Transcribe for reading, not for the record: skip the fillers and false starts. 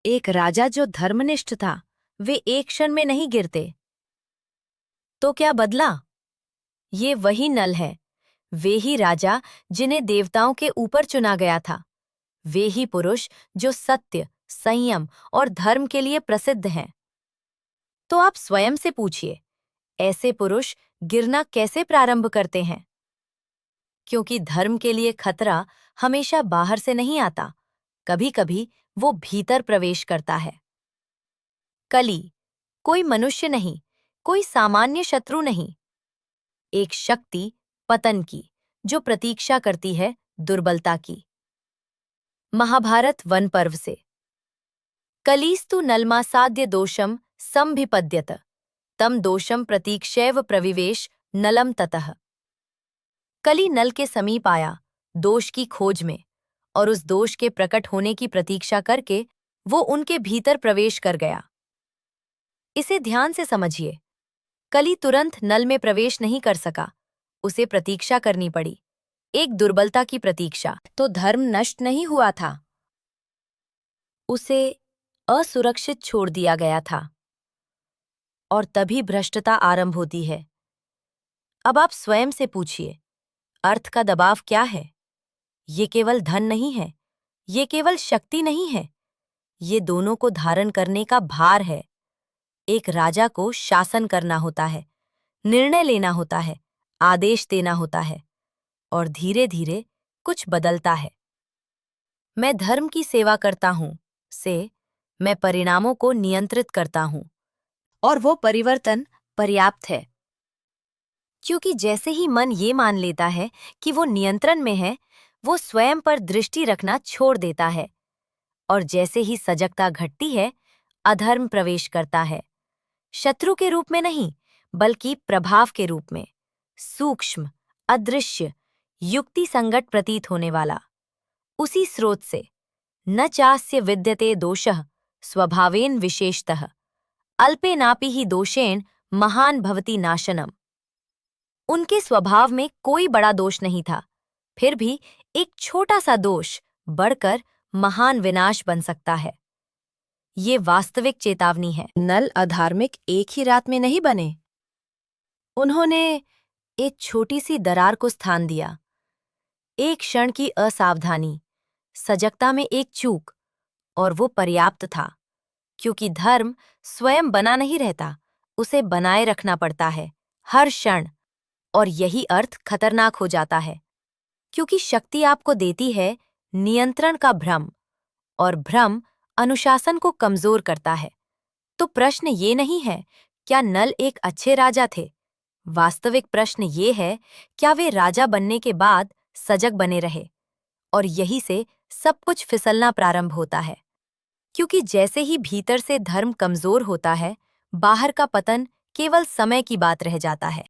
एक राजा जो धर्मनिष्ठ था, वे एक क्षण में नहीं गिरते। तो क्या बदला? ये वही नल है, वे ही राजा जिन्हें देवताओं के ऊपर चुना गया था, वे ही पुरुष जो सत्य, संयम और धर्म के लिए प्रसिद्ध हैं। तो आप स्वयं से पूछिए, ऐसे पुरुष गिरना कैसे प्रारंभ करते हैं? क्योंकि धर्म के लिए खतरा हमेशा बाहर से नहीं आता, कभी-कभी वो भीतर प्रवेश करता है। कली कोई मनुष्य नहीं, कोई सामान्य शत्रु नहीं, एक शक्ति पतन की जो प्रतीक्षा करती है दुर्बलता की। महाभारत वन पर्व से। कलीस्तु नलमासाद्य दोषम संभिपद्यत तम दोषम प्रतीक्षैव प्रविवेश नलम ततः। कली नल के समीप आया दोष की खोज में, और उस दोष के प्रकट होने की प्रतीक्षा करके वो उनके भीतर प्रवेश कर गया। इसे ध्यान से समझिए, कली तुरंत नल में प्रवेश नहीं कर सका, उसे प्रतीक्षा करनी पड़ी, एक दुर्बलता की प्रतीक्षा। तो धर्म नष्ट नहीं हुआ था, उसे असुरक्षित छोड़ दिया गया था, और तभी भ्रष्टता आरंभ होती है। अब आप स्वयं से पूछिए, अर्थ का दबाव क्या है? ये केवल धन नहीं है, ये केवल शक्ति नहीं है, ये दोनों को धारण करने का भार है। एक राजा को शासन करना होता है, निर्णय लेना होता है, आदेश देना होता है, और धीरे धीरे कुछ बदलता है। मैं धर्म की सेवा करता हूं से मैं परिणामों को नियंत्रित करता हूं, और वो परिवर्तन पर्याप्त है। क्योंकि जैसे ही मन ये मान लेता है कि वो नियंत्रण में है, वो स्वयं पर दृष्टि रखना छोड़ देता है, और जैसे ही सजगता घटती है, अधर्म प्रवेश करता है, शत्रु के रूप में नहीं, बल्कि प्रभाव के रूप में, सूक्ष्म, अदृश्य, युक्ति संगत प्रतीत होने वाला। उसी स्रोत से न चास्य विद्यते दोषः स्वभावेन विशेषतः अल्पेनापि ही दोषेण महान भवति नाशनम। उनके स्वभाव में कोई बड़ा दोष नहीं था, फिर भी एक छोटा सा दोष बढ़कर महान विनाश बन सकता है। ये वास्तविक चेतावनी है। नल अधार्मिक एक ही रात में नहीं बने, उन्होंने एक छोटी सी दरार को स्थान दिया, एक क्षण की असावधानी, सजगता में एक चूक, और वो पर्याप्त था। क्योंकि धर्म स्वयं बना नहीं रहता, उसे बनाए रखना पड़ता है हर क्षण, और यही अर्थ खतरनाक हो जाता है। क्योंकि शक्ति आपको देती है नियंत्रण का भ्रम, और भ्रम अनुशासन को कमजोर करता है। तो प्रश्न ये नहीं है क्या नल एक अच्छे राजा थे, वास्तविक प्रश्न ये है क्या वे राजा बनने के बाद सजग बने रहे। और यही से सब कुछ फिसलना प्रारंभ होता है। क्योंकि जैसे ही भीतर से धर्म कमजोर होता है, बाहर का पतन केवल समय की बात रह जाता है।